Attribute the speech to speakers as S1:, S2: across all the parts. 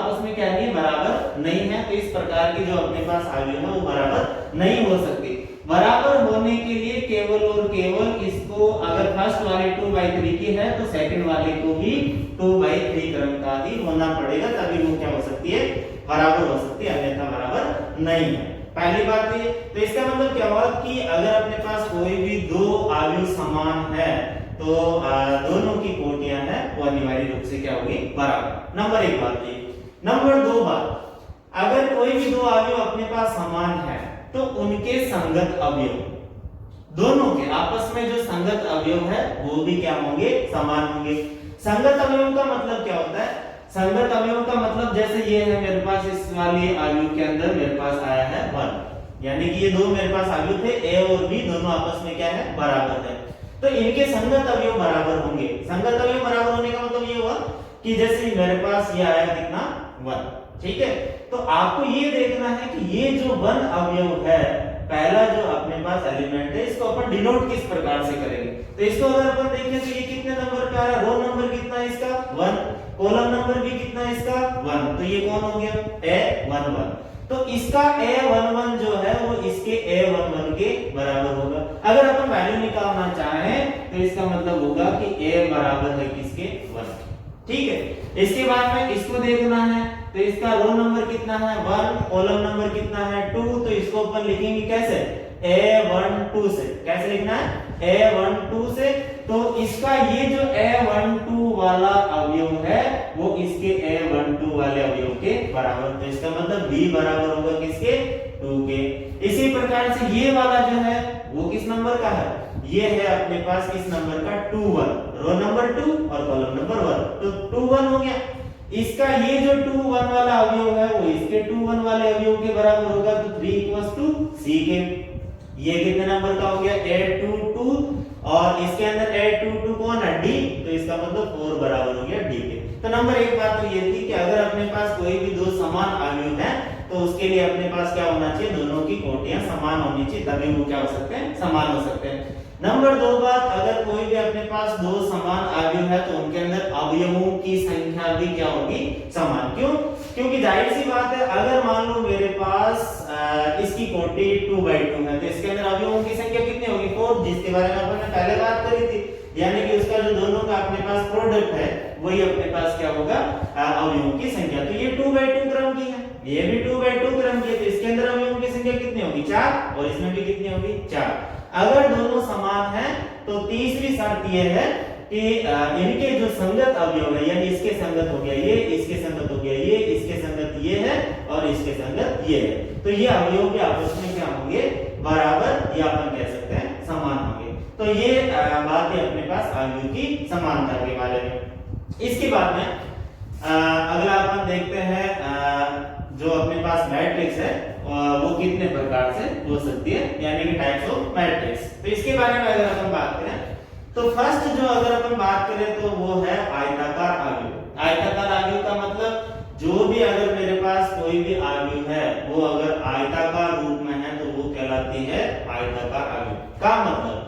S1: आपस में क्या नहीं बराबर नहीं है, तो इस प्रकार की जो अपने पास अवयव है वो बराबर नहीं हो सकती। बराबर होने के लिए केवल और केवल इसको अगर फर्स्ट वाले 2/3 की है तो सेकंड वाले को भी 2/3 क्रम का ही होना पड़ेगा, तभी वो क्या हो सकती है बराबर हो सकती है, अन्यथा बराबर नहीं है। पहली बात ये, तो इसका मतलब क्या हुआ कि अगर अपने पास कोई भी दो अवयव समान है तो दोनों की कोटियां हैं वो अनिवार्य रूप से क्या होगी बराबर। नंबर 1 बात ये। नंबर 2 बात, अगर कोई भी दो अवयव अपने पास समान है तो उनके संगत अवयव, दोनों के आपस में जो संगत अवयव है वो भी क्या होंगे समान होंगे। संगत अवयव का मतलब क्या होता है? संगत अवयव का मतलब जैसे ये है मेरे पास, इस वाले अवयव के अंदर मेरे पास आया है 1, यानी कि ये दो मेरे पास अवयव थे ए और बी, दोनों आपस में क्या है बराबर है, तो इनके संगत अवयव बराबर होंगे। संगत अवयव बराबर होने का मतलब ये हुआ कि जैसे मेरे पास ये आया कितना 1, ठीक है, तो आपको ये देखना है कि ये जो 1 अवयव है, पहला जो अपने पास एलिमेंट है, इसको अपन डिनोट किस प्रकार से करेंगे। तो इसको अगर अपन देखें तो ये कितने नंबर पे आ रहा है, रो नंबर कितना है इसका 1, कॉलम नंबर भी कितना है इसका 1, तो ये कौन हो गया A11। तो इसका A11 जो है वो इसके A11 के बराबर होगा। अगर अपन वैल्यू निकालना चाहें तो इसका मतलब होगा कि A बराबर है किसके 1, ठीक है। इसके बाद में इसको देखना है तो इसका रो नंबर कितना है 1, कॉलम नंबर कितना है 2, तो इसको अपन लिखेंगे कैसे A12 से, कैसे लिखना है A12 से। तो इसका ये जो A12 वाला अवयव है वो इसके A12 वाले अवयव के बराबर, तो इसका मतलब B बराबर होगा किसके 2 के। इसी प्रकार से ये वाला जो है वो किस नंबर का है, ये है अपने पास किस नंबर का 21, रो नंबर 2 और कॉलम नंबर 1, तो 21 हो गया। इसका ये जो 21 वाला अवयव है वो इसके 21 वाले अवयव के बराबर होगा, तो 3 C के। ये कितने नंबर का हो गया A22, और इसके अंदर A22 कौन है D, तो इसका मतलब 4 बराबर हो गया D के। तो नंबर 1 बात तो ये थी कि अगर अपने पास कोई भी दो समान अवयव हैं तो उसके लिए अपने पास क्या होना चाहिए, दोनों की कोटियां समान होनी चाहिए, तभी वो क्या हो सकते हैं समान हो सकते हैं। नंबर 2 बात, अगर कोई भी अपने पास दो समान अवयव है तो उनके अंदर अवयवों की संख्या भी क्या होगी समान। क्यों? क्योंकि जाहिर सी बात है, अगर मान लो मेरे पास इसकी कोटि 2/2 है तो इसके अंदर अवयवों की संख्या कितनी होगी 4, जिसके बारे में अपन ने पहले बात करी थी, यानी कि उसका जो दोनों का अपने पास प्रोडक्ट है वही अपने पास क्या होगा अवयवों की संख्या। तो ये 2/2 क्रम की है, ये भी 2/2 क्रम की है, तो इसके अंदर अवयवों की संख्या कितनी होगी 4, और इसमें भी कितनी होगी 4। अगर दोनों समान हैं तो तीसरी शर्त यह है कि इनके जो संगत अवयव है, यानी इसके संगत हो गया ये, इसके संगत हो गया ये, इसके संगत ये है और इसके संगत ये है, तो ये अवयव के आपस में क्या होंगे बराबर, या अपन कह सकते हैं समान होंगे। तो ये बात है अपने पास अवयव की समानता के बारे में। इसके बाद में अगला अपन देखते हैं जो अपने पास मैट्रिक्स है वो कितने प्रकार से हो सकती है, यानी कि टाइप्स ऑफ मैट्रिक्स। तो इसके बारे में अगर अपन बात करें तो फर्स्ट जो अगर अपन बात करें तो वो है आयताकार अवयव। आयताकार अवयव का मतलब जो भी अगर मेरे पास कोई भी अवयव है वो अगर आयताकार रूप में है तो वो कहलाती है आयताकार अवयव। का मतलब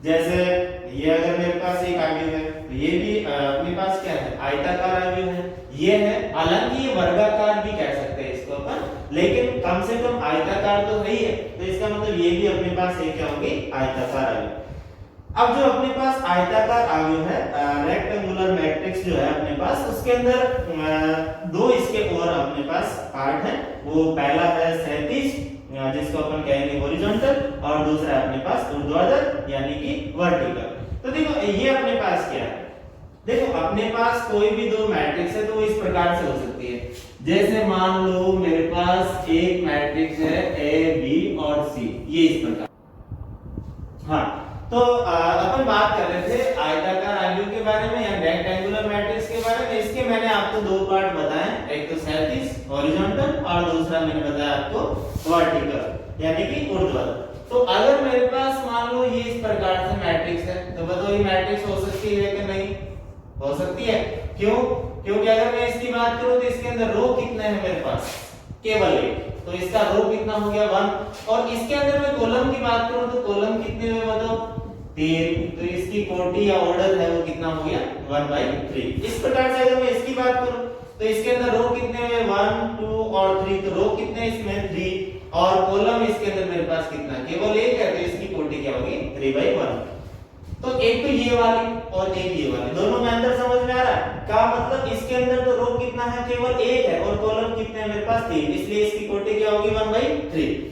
S1: जैसे ये अगर मेरे पास एक अवयव है तो ये भी अपने पास क्या है आयताकार अवयव है, ये है, हालांकि ये वर्गाकार भी कह सकते हैं इसको अपन, लेकिन कम से कम आयताकार तो है ही है, तो इसका मतलब ये भी अपने पास एक क्या होगी आयताकार अवयव। अब जो अपने पास आयताकार अवयव है रेक्टेंगुलर मैट्रिक्स जो है अपने पास, उसके अंदर दो इसके और अपने पास पार्ट है। वो पहला है क्षैतिज जिसको अपन कहेंगे हॉरिजॉन्टल, और दूसरा अपने पास ऊर्ध्वाधर यानी कि वर्टिकल। तो देखो ये अपने पास क्या है, देखो अपने पास कोई भी दो मैट्रिक्स है तो वो इस प्रकार से हो सकती है। जैसे मान लो मेरे पास एक मैट्रिक्स है A B और C, ये इस प्रकार। हाँ, तो अपन बात कर रहे थे आयताकार अवयव के बारे में या रेक्टेंगुलर मैट्रिक्स के बारे में। इसके मैंने आपको दो पार्ट बताए, एक तो क्षैतिज हॉरिजॉन्टल और दूसरा मैंने बताया आपको वर्टिकल यानी कि ऊर्ध्वाधर। तो अगर मेरे पास मान लो ये इस प्रकार से मैट्रिक्स है तो बताओ ये मैट्रिक्स हो सकती है कि नहीं हो सकती है? क्यों? क्योंकि अगर मैं इसकी बात करूं तो इसके अंदर रो कितने हैं मेरे पास केवल एक, तो इसका रो कितना हो गया 1, और इसके अंदर मैं कॉलम की बात करूं तो कॉलम कितने हुए बताओ 3, तो इसकी कोटि या ऑर्डर है वो कितना हो गया 1/3। इस प्रकार से अगर मैं इसकी बात करूं तो इसके अंदर रो कितने हुए और 3, तो रो कितने इसमें 3 और कॉलम इसके अंदर मेरे पास कितना केवल एक है, तो इसकी कोटि क्या होगी 3/1। तो एक तो ये वाली और एक ये वाली, दोनों में अंतर समझ में आ रहा है? का मतलब इसके अंदर तो रो कितना है केवल एक है और कॉलम कितने हैं मेरे पास 3, इसलिए इसकी कोटि क्या होगी 1/3।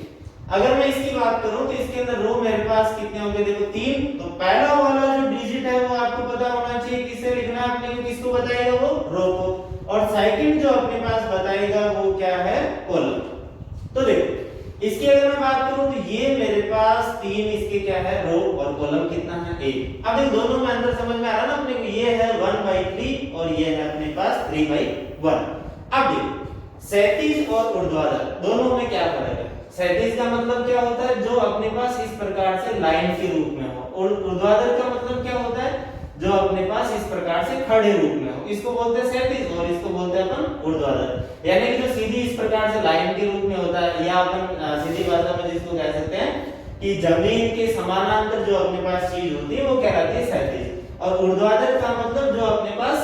S1: अगर मैं इसकी बात करूं तो इसके अंदर रो मेरे पास कितने होंगे देखो 3, तो पहला वाला जो डिजिट है वो आपको पता होना चाहिए, किसे लिखना है आपने को, किसको बताएगा वो रो को, और सेकंड जो अपने पास बताएगा वो क्या है कॉलम। तो देखो इसकी अगर मैं बात करूं तो ये मेरे पास 3 इसके क्या है रो और कॉलम कितना है 1। अब इन दोनों में अंदर समझ में आ रहा ना अपने को, ये है 1/3 और ये है अपने पास 3/1। अब देखो क्षैतिज और ऊर्ध्वाधर दोनों में क्या फर्क है? क्षैतिज का मतलब क्या होता है जो अपने पास इस प्रकार से लाइन के रूप में हो, और ऊर्ध्वाधर का मतलब क्या होता है जो अपने पास इस प्रकार से खड़े रूप में हो, इसको बोलते हैं क्षैतिज और इसको बोलते हैं अपन ऊर्ध्वाधर। यानी कि जो सीधी इस प्रकार से लाइन के रूप में होता है, या अपन सीधी भाषा में जिसको कह सकते हैं कि जमीन के समानांतर जो अपने पास चीज होती है वो कहलाती है क्षैतिज, और ऊर्ध्वाधर का मतलब जो अपने पास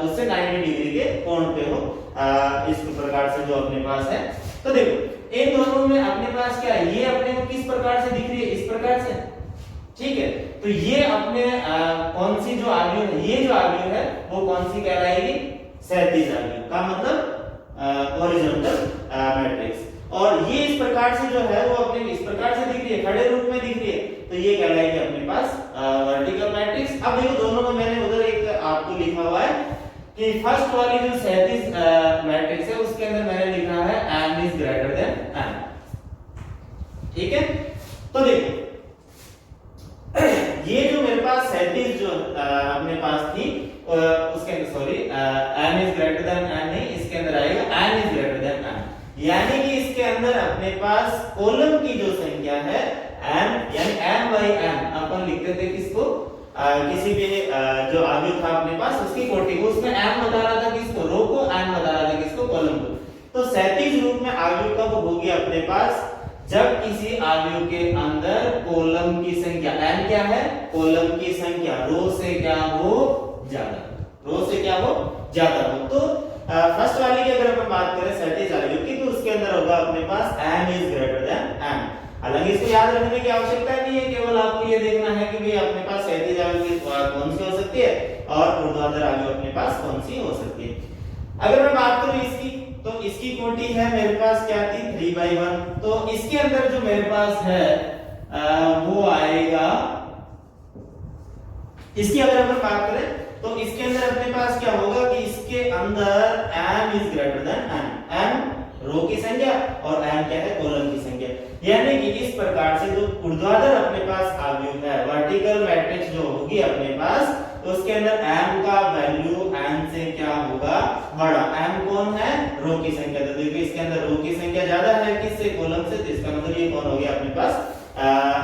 S1: उससे 90 डिग्री के कोण पे हो, इस प्रकार से जो अपने पास है। तो देखो इन दोनों में अपने पास क्या है, ये अपने को किस प्रकार से दिख रही है इस प्रकार से, ठीक है। तो ये अपने कौन सी जो आव्यूह है, ये जो आव्यूह है वो कौन सी कहलाएगी क्षैतिज आव्यूह, का मतलब हॉरिजॉन्टल मैट्रिक्स, और ये इस प्रकार से जो है वो अपने इस प्रकार से दिख रही है, खड़े रूप में दिख रही है, तो ये कहलाएगी अपने पास वर्टिकल मैट्रिक्स। अब देखो दोनों में मैंने उधर एक आपको लिखा हुआ है कि फर्स्ट वाली जो क्षैतिज मैट्रिक्स है उसके अंदर मैंने लिखा है m is greater than n, ठीक है। तो देखो ये जो मेरे पास क्षैतिज जो अपने पास थी उसके अंदर sorry m is greater than n नहीं, इसके अंदर आएगा n is greater than n, यानी कि इसके अंदर अपने पास कॉलम की जो संख्या है m, यानी m/n अपन लिखते थे किसको, किसी भी जो आव्यूह था अपने पास उसकी कोटि को, उसमें m बता रहा था किसको रो को, n बता रहा था किसको कॉलम को। तो क्षैतिज रूप में आव्यूह कब होगी अपने पास, जब किसी आव्यूह के अंदर कॉलम की संख्या n क्या है, कॉलम की संख्या रो से क्या हो ज्यादा, रो से क्या हो ज्यादा हो। तो फर्स्ट वाली की अगर अपन बात करें क्षैतिज आव्यूह की, तो उसके अंदर होगा अपने पास m is greater than n। हालांकि इसको याद रखने की आवश्यकता नहीं है, केवल आपको ये देखना है कि भाई अपने पास क्षैतिज आव्यूह कौन सी हो सकती है और ऊर्ध्वाधर आव्यूह अपने पास कौन सी हो सकती है। अगर मैं बात करूं इसकी, तो इसकी कोटि है मेरे पास क्या थी 3/1, तो इसके अंदर जो मेरे पास है वो आएगा, इसकी अगर अपन बात करें तो इसके अंदर अपने पास क्या होगा कि इसके अंदर m is greater than n, m रो की संख्या और n क्या है कॉलम की संख्या, यानी कि इस प्रकार से जो ऊर्ध्वाधर अपने पास आव्यूह है वर्टिकल मैट्रिक्स जो होगी अपने पास, तो उसके अंदर m का वैल्यू n से क्या होगा बड़ा, m कौन है रो की संख्या, तो देखिए इसके अंदर रो की संख्या ज्यादा है किससे कॉलम से, तो इसका मतलब ये कौन हो गया अपने पास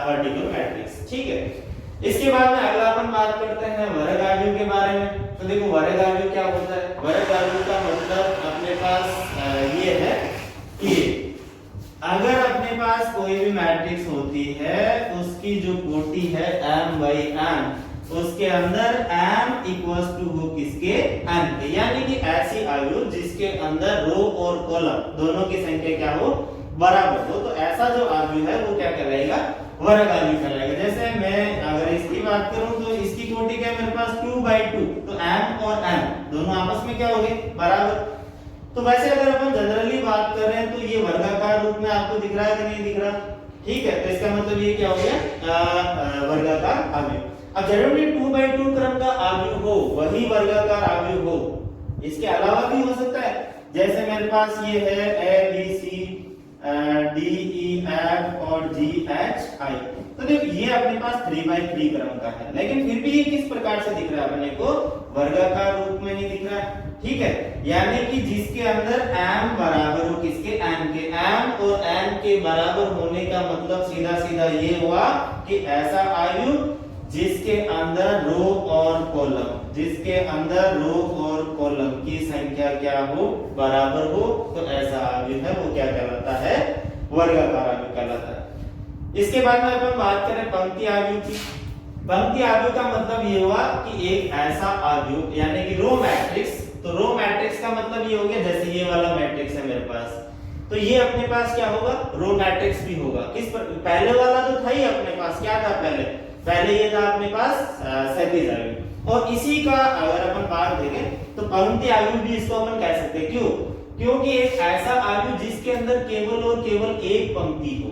S1: वर्टिकल मैट्रिक्स, ठीक है। इसके बाद में अगला अपन बात करते हैं वर्ग आव्यूह के बारे में। तो देखो वर्ग आव्यूह क्या होता है, वर्ग आव्यूह का मतलब अपने पास ये है कि अगर अपने पास कोई भी मैट्रिक्स होती है उसकी जो कोटि है m/n, उसके अंदर m इक्वल्स टू हो किसके n के, यानी कि ऐसी आव्यूह जिसके अंदर रो और कॉलम दोनों की संख्या क्या हो बराबर हो, तो ऐसा जो आव्यूह है वो क्या कहलाएगा वर्ग आव्यूह कहलाएगा। जैसे मैं अगर इसकी बात करूं तो इसकी कोटि क्या है मेरे पास 2/2, तो m और n दोनों आपस में क्या हो गए बराबर। तो वैसे अगर अपन जनरली बात कर रहे हैं तो ये वर्गाकार रूप में आपको दिख रहा है कि नहीं दिख रहा, ठीक है। तो इसका मतलब ये क्या हो गया वर्गाकार आव्यूह। अब जरूरी 2/2 क्रम का आव्यूह हो वही वर्गाकार आव्यूह हो, इसके अलावा भी हो सकता है, जैसे मेरे पास ये है a b c d e f और g h i, तो देखो ये अपने पास 3/3 क्रम का है, लेकिन फिर भी ये किस प्रकार से दिख रहा है अपने को वर्गाकार रूप में नहीं दिख रहा है, ठीक है। यानी कि जिसके अंदर m बराबर हो किसके n के, m और n के बराबर होने का मतलब सीधा सीधा ये हुआ कि ऐसा आव्यूह जिसके अंदर रो और कॉलम, जिसके अंदर रो और कॉलम की संख्या क्या हो बराबर हो, तो ऐसा आव्यूह है वो क्या कहलाता है वर्गाकार आव्यूह कहलाता है। इसके बाद में अपन बात करें पंक्ति आव्यूह की। पंक्ति आव्यूह का मतलब ये हुआ कि एक ऐसा आव्यूह यानी कि रो मैट्रिक्स, तो रो मैट्रिक्स का मतलब ये हो गया जैसे ये वाला मैट्रिक्स है मेरे पास, तो ये अपने पास क्या होगा, रो मैट्रिक्स भी होगा। किस पर, पहले वाला तो था ही अपने पास, क्या था पहले ये था अपने पास क्षैतिज आयु। और इसी का अगर अपन बात देखें तो पंक्ति आयु भी इसको अपन कह सकते हैं। क्यों? क्योंकि एक ऐसा आयु जिसके अंदर केवल और केवल एक पंक्ति हो।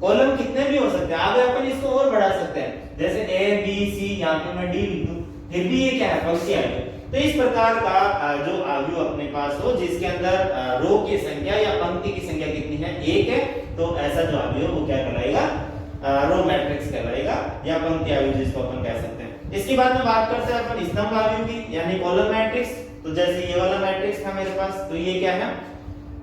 S1: कॉलम कितने भी हो सकते हैं, आगे अपन इसको और बढ़ा सकते हैं, जैसे ए बी सी, यहाँ पे मैं डी लिख दूं, फिर भी ये क्या है, पंक्ति आयु। तो इस प्रकार का जो आयु अपने पास हो जिसके अंदर रो की संख्या या पंक्ति की संख्या कितनी है, एक है, तो ऐसा जो आयु है वो क्या कहलाएगा, रो मैट्रिक्स कहलाएगा या पंक्ति आयु जिसको अपन कह सकते हैं। इसके बाद में बात करते हैं अपन स्तंभ आयु की, यानी कॉलम मैट्रिक्स। तो जैसे ये वाला मैट्रिक्स था मेरे पास, तो ये क्या है,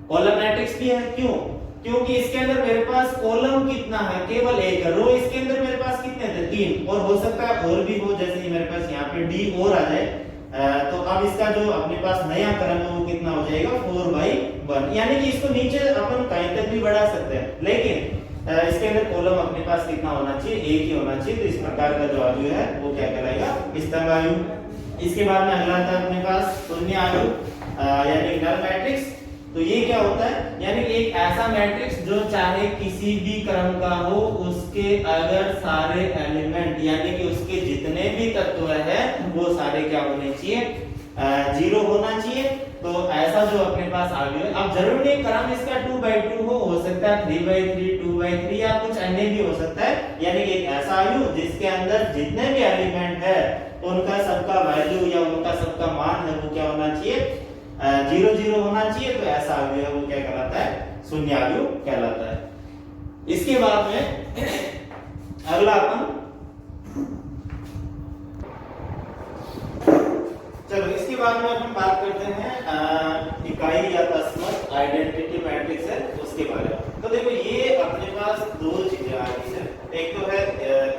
S1: कॉलम मैट्रिक्स भी है। क्यों? क्योंकि इसके अंदर मेरे पास कॉलम कितना है, केवल एक है। रो इसके अंदर मेरे पास कितने थे, 3, और हो सकता है और भी हो, जैसे मेरे पास यहाँ पे डी और आ जाए, तो अब इसका जो अपने पास नया क्रम है वो कितना हो जाएगा, 4/1, यानी कि इसको नीचे अपन कहीं तक भी बढ़ा सकते हैं, लेकिन इसके अंदर कॉलम अपने पास कितना होना चाहिए, एक ही होना चाहिए। तो इस प्रकार का जो आयु है वो क्या कहलाएगा, स्तंभ आयु। इसके बाद में अगला था अपने पास शून्य आयु, यानी नल मैट्रिक्स। तो ये क्या होता है, यानी कि एक ऐसा मैट्रिक्स जो चाहे किसी भी क्रम का हो, उसके अगर सारे एलिमेंट यानी कि उसके जितने भी तत्व है वो सारे क्या होने चाहिए, 0 होना चाहिए। तो ऐसा जो अपने पास आयु है, अब जरूरी नहीं क्रम इसका 2/2 हो सकता है 3/3, 2/3 या कुछ अन्य भी हो सकता है। यानी कि एक ऐसा आयु जिसके अंदर जितने भी एलिमेंट है उनका सबका वैल्यू या उनका सबका मान है वो क्या होना चाहिए, 0 होना चाहिए। तो ऐसा आयु है वो क्या कहलाता है, शून्य आयु कहलाता है। इसके बाद में अगला अपन, चलो इसके बाद में अपन बात करते हैं इकाई या तस्मत आइडेंटिटी मैट्रिक्स है उसके बारे में। तो देखो ये अपने पास दो चीजें आ रही है, एक तो है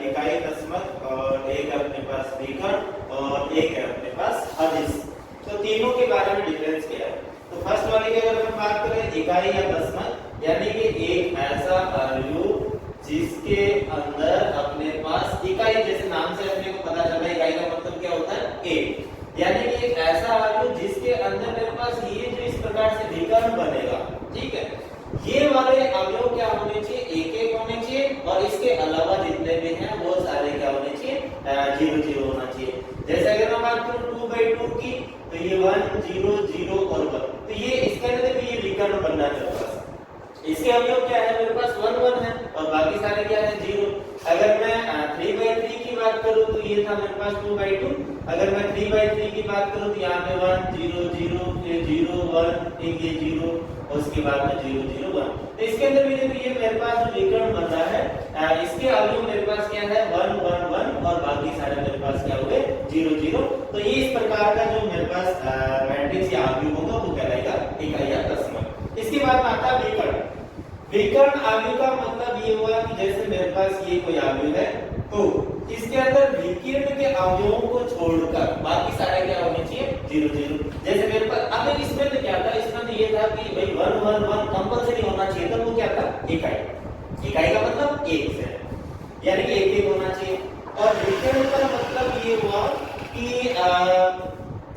S1: इकाई तस्मत और एक अपने पास विकर्ण और एक है अपने पास हदिश। तो तीनों के बारे में डिफरेंस क्या है। तो फर्स्ट वाले की अगर हम बात करें इकाई या तस्मत, यानी कि एक ऐसा आयु जिसके अंदर अपने पास इकाई, जैसे नाम से अपने को पता चला इकाई का मतलब क्या होता है, एक, यानी कि एक ऐसा आयु जिसके अंदर मेरे पास ये जो इस प्रकार से विकर्ण बनेगा, ठीक है, ये वाले अवयव क्या होने चाहिए, एक होने चाहिए, और इसके अलावा जितने भी हैं वो सारे क्या होने चाहिए, 0 होना चाहिए। जैसे अगर मैं बात करूं 2/2 की, तो ये 1 0 0 और 1, तो ये इसके अंदर भी ये विकर्ण बनना चाहिए। इसके अवयव क्या है, मेरे पास 1 1 है और बाकी सारे क्या है, 0। अगर मैं 3/3 की बात करूं तो ये था मेरे पास 2/2। अगर मैं 3/3 की बात करूं तो यहाँ पे 1 0 0 0 1 ये 0 और उसके बाद में 0 0 1। तो इसके अंदर भी देखो ये मेरे पास जो विकर्ण बन रहा है, इसके अवयव मेरे पास क्या है, 1 1 1 और बाकी सारे मेरे पास क्या हुए, 0 0। तो ये इस प्रकार का जो मेरे पास मैट्रिक्स या अवयव होगा वो कहलाएगा इकाई या तस्मत। इसके बाद आता है विकर्ण। विकर्ण आयु का मतलब ये हुआ कि जैसे मेरे पास ये कोई आयु है, तो इसके अंदर विकर्ण के अवयवों को छोड़कर बाकी सारे क्या होने चाहिए, 0 0। जैसे मेरे पास अब इसमें तो क्या था, इसमें तो ये था कि भाई 1 1 1 कंपल्सरी होना चाहिए, तो वो क्या था, इकाई। इकाई का मतलब एक से, यानी कि एक होना चाहिए। और विकर्ण का मतलब ये हुआ कि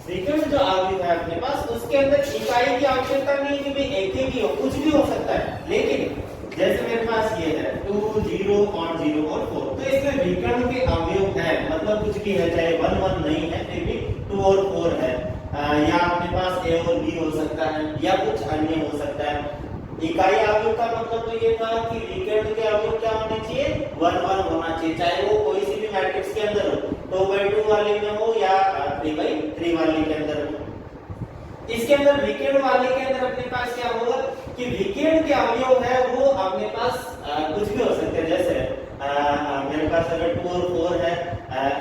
S1: विकर्ण जो आयु है अपने पास उसके अंदर इकाई की आवश्यकता नहीं कि भाई एक ही हो, कुछ भी हो सकता है, लेकिन जैसे मेरे पास ये है 2 0 और 0 और 4, तो इसमें विकर्ण के अवयव है, मतलब कुछ भी है, चाहे 1 1 नहीं है फिर भी 2 और 4 है, या अपने पास ए और बी हो सकता है या कुछ अन्य हो सकता है। इकाई अवयव का मतलब तो ये था कि विकर्ण के अवयव क्या होने चाहिए, 1 1 होना चाहिए, चाहे वो कोई सी भी मैट्रिक्स के अंदर हो, 2/2 वाले में हो या 3/3 वाले के अंदर हो। इसके अंदर विकर्ण वाले के अंदर अपने पास क्या होगा कि विकर्ण के अवयव है वो अपने पास कुछ भी हो सकते हैं। जैसे मेरे पास अगर 2 और 4 है,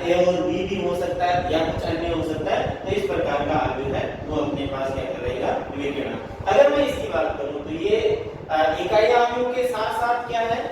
S1: ए और बी भी हो सकता है या कुछ अन्य हो सकता है, तो इस प्रकार का अवयव है वो अपने पास क्या करेगा, विकर्ण। अगर मैं इसकी बात करूं तो ये इकाई अवयव के साथ साथ क्या है,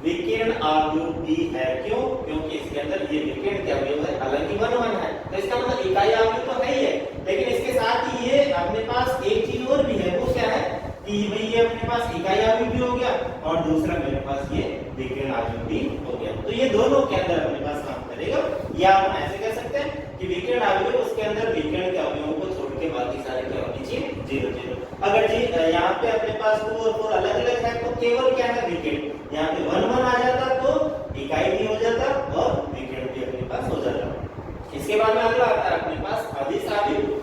S1: विकर्ण अवयव भी है। क्यों? क्योंकि इसके अंदर ये विकर्ण के अवयव है, हालांकि 1 1 है, तो इसका मतलब इकाई अवयव तो है ही है, लेकिन इसके साथ ही ये अपने पास एक चीज और भी है, वो क्या है कि भाई ये अपने पास इकाई अवयव भी हो गया और दूसरा मेरे पास ये विकर्ण अवयव भी हो गया। तो ये दोनों के अंदर अपने पास काम करेगा, या हम ऐसे कह सकते हैं कि विकर्ण अवयव उसके अंदर विकर्ण के अवयवों को छोड़ के बाकी सारे क्या होने चाहिए, 0 0। अगर जी यहाँ पे अपने पास 2 और 4 अलग अलग है तो केवल क्या है विकेट, यहाँ पे 1 1 आ जाता तो इकाई भी हो जाता और विकेट भी अपने पास हो जाता। इसके बाद में अगला आता है अपने पास अदिश अवयव।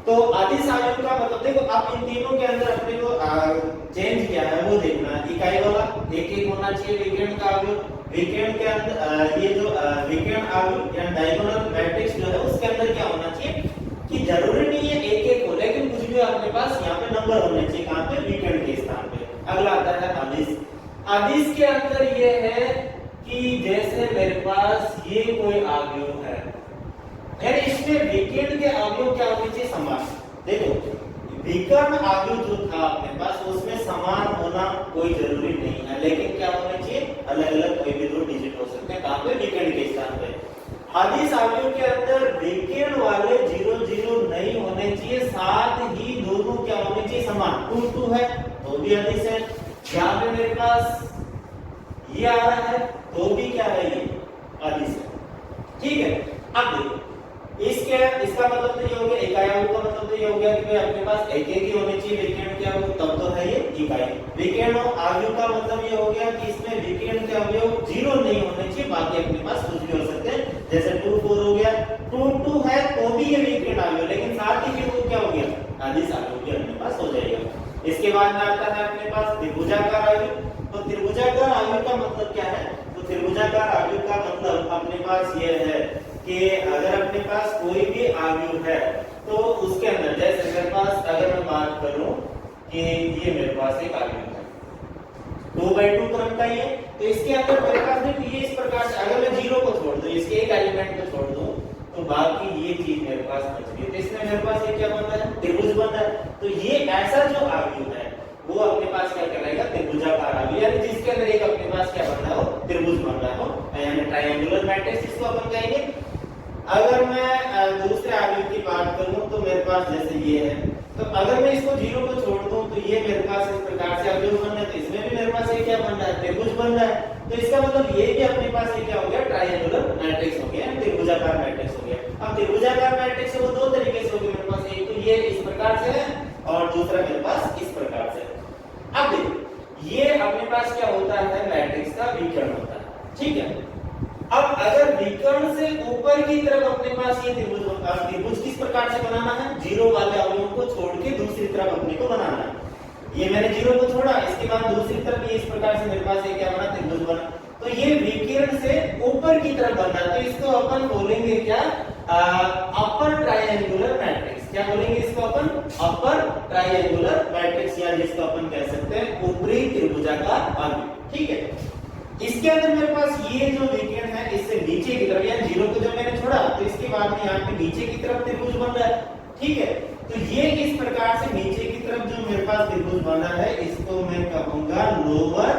S1: तो अदिश अवयव का मतलब देखो आप इन तीनों के अंदर अपने को चेंज क्या है वो देखना है। इकाई वाला एक एक होना चाहिए विकर्ण का अवयव, विकर्ण के अंदर ये जो विकर्ण अवयव या डायगोनल मैट्रिक्स जो है उसके अंदर क्या होना चाहिए कि जरूरी नहीं है एक एक हो, लेकिन कुछ भी अपने पास यहाँ पे नंबर होने चाहिए कहाँ पे विकर्ण के स्थान पे। अगला आता है अदिश। अदिश के अंदर ये है कि जैसे मेरे पास ये कोई अवयव है, यानी इसमें विकर्ण के अवयव क्या होने चाहिए समान। देखो विकर्ण अवयव जो था अपने पास उसमें समान होना कोई जरूरी नहीं है, लेकिन क्या होना चाहिए अलग अलग कोई भी 2 डिजिट हो सकते हैं कहाँ पे विकर्ण के स्थान पे। अदिश अवयव के अंदर विकर्ण वाले 0 0 नहीं होने चाहिए, साथ ही दोनों क्या होने चाहिए समान। 2 2 है तो भी अदिश है, यहाँ पे मेरे पास ये आ रहा है तो भी क्या है ये अदिश है। ठीक है, अब देखो इसका मतलब तो ये हो गया इकाई अवयव का मतलब तो ये हो गया कि भाई अपने पास एक एक ही होने चाहिए विकर्ण के अवयव, तब तो है ये इकाई। विकर्ण अवयव का मतलब ये हो गया कि इसमें विकर्ण के अवयव 0 नहीं होने चाहिए, बाकी अपने पास कुछ भी हो सकते हैं। जैसे 2 4 हो गया, 2 2 है तो भी ये विकर्ण अवयव, लेकिन साथ ही फिर वो क्या हो गया अदिश अवयव भी अपने पास हो जाएगा। इसके बाद में आता है अपने पास त्रिभुजाकार अवयव। तो त्रिभुजाकार अवयव का मतलब क्या है, तो त्रिभुजाकार अवयव का मतलब अपने पास ये है कि अगर अपने पास कोई भी अवयव है तो उसके अंदर जैसे मेरे पास अगर मैं बात करूं कि ये मेरे पास एक अवयव है 2/2 क्रम का ये, तो इसके अंदर मेरे पास देखिए ये इस प्रकार से अगर मैं 0 को छोड़ दूं, इसके एक एलिमेंट को छोड़ दूं तो बाकी ये चीज मेरे पास बच गई, तो इसमें मेरे पास ये क्या बन रहा है त्रिभुज बन रहा है। तो ये ऐसा जो अवयव है वो अपने पास क्या कहलाएगा त्रिभुजाकार अवयव, यानी जिसके अंदर एक अपने पास क्या बन रहा हो त्रिभुज बन रहा हो, यानी ट्रायंगुलर मैट्रिक्स इसको अपन कहेंगे। अगर मैं दूसरे अवयव की बात करूं तो मेरे पास जैसे ये है, तो अगर मैं इसको 0 को छोड़ दूं तो ये मेरे पास इस प्रकार से अवयव बन रहा है, तो इसमें भी मेरे पास ये क्या बन रहा है त्रिभुज बन रहा है। तो इसका मतलब ये भी अपने पास ये क्या हो गया ट्रायंगुलर मैट्रिक्स हो गया, त्रिभुजाकार मैट्रिक्स हो गया। अब त्रिभुजाकार मैट्रिक्स वो 2 तरीके से हो गए मेरे पास, एक तो ये इस प्रकार से है और दूसरा मेरे पास इस प्रकार से। अब देखो ये अपने पास क्या होता है मैट्रिक्स का विकर्ण होता है, ठीक है। अब अगर विकर्ण से ऊपर की तरफ अपने पास ये त्रिभुज किस प्रकार से बनाना है, 0 वाले अवयवों को छोड़ के दूसरी तरफ अपने को बनाना है। ये मैंने 0 को छोड़ा, इसके बाद दूसरी तरफ ये इस प्रकार से मेरे पास ये क्या बना त्रिभुज बना, तो ये विकर्ण से ऊपर की तरफ बनना है, तो इसको अपन बोलेंगे क्या अपर ट्रायंगुलर मैट्रिक्स। क्या बोलेंगे इसको अपन अपर ट्रायंगुलर मैट्रिक्स, या जिसको अपन कह सकते हैं ऊपरी त्रिभुजाकार अवयव, ठीक है। इसके अंदर मेरे पास ये जो विकर्ण है इससे नीचे की तरफ, यानी 0 को जब मैंने छोड़ा तो इसके बाद में यहाँ पे नीचे की तरफ त्रिभुज बन रहा है, ठीक है। तो ये इस प्रकार से नीचे की तरफ जो मेरे पास त्रिभुज बना है इसको मैं कहूंगा लोअर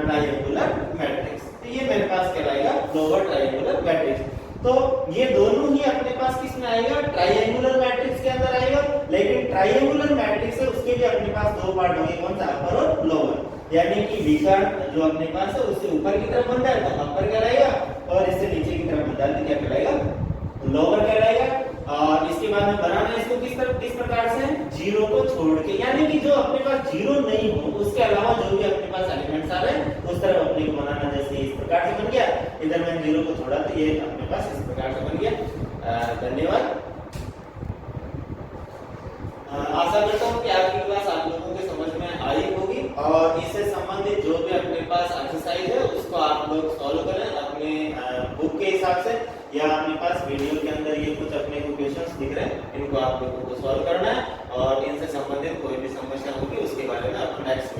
S1: ट्रायंगुलर मैट्रिक्स। तो ये मेरे पास कहलाएगा लोअर ट्रायंगुलर मैट्रिक्स। तो ये दोनों ही अपने पास किस में आएगा ट्रायंगुलर मैट्रिक्स के अंदर आएगा, लेकिन ट्रायंगुलर मैट्रिक्स है उसके भी अपने पास 2 पार्ट होंगे, कौन सा अपर और लोअर, यानी कि विकर्ण जो अपने पास है उससे ऊपर की तरफ बनता है तो अपर कहलाएगा और इससे नीचे की तरफ बनता है तो क्या कहलाएगा लोअर कहलाएगा। और इसके बाद में बनाना इसको किस प्रकार से 0 को छोड़ के, यानी कि जो अपने पास 0 नहीं हो उसके अलावा जो भी अपने पास एलिमेंट्स आ रहे हैं उस तरफ अपने को बनाना। जैसे इस प्रकार से बन गया, इधर मैंने 0 को छोड़ा तो ये अपने पास इस प्रकार से बन गया। धन्यवाद। आशा करता हूँ कि आज की क्लास आप लोगों के समझ में आई होगी और इससे संबंधित जो भी अपने पास एक्सरसाइज है उसको आप लोग सॉल्व करें अपने बुक के हिसाब से, या अपने पास वीडियो के अंदर ये कुछ अपने को क्वेश्चंस दिख रहे हैं, इनको आप लोगों को सॉल्व करना है और इनसे संबंधित कोई भी समस्या होगी उसके बारे में आप नेक्स्ट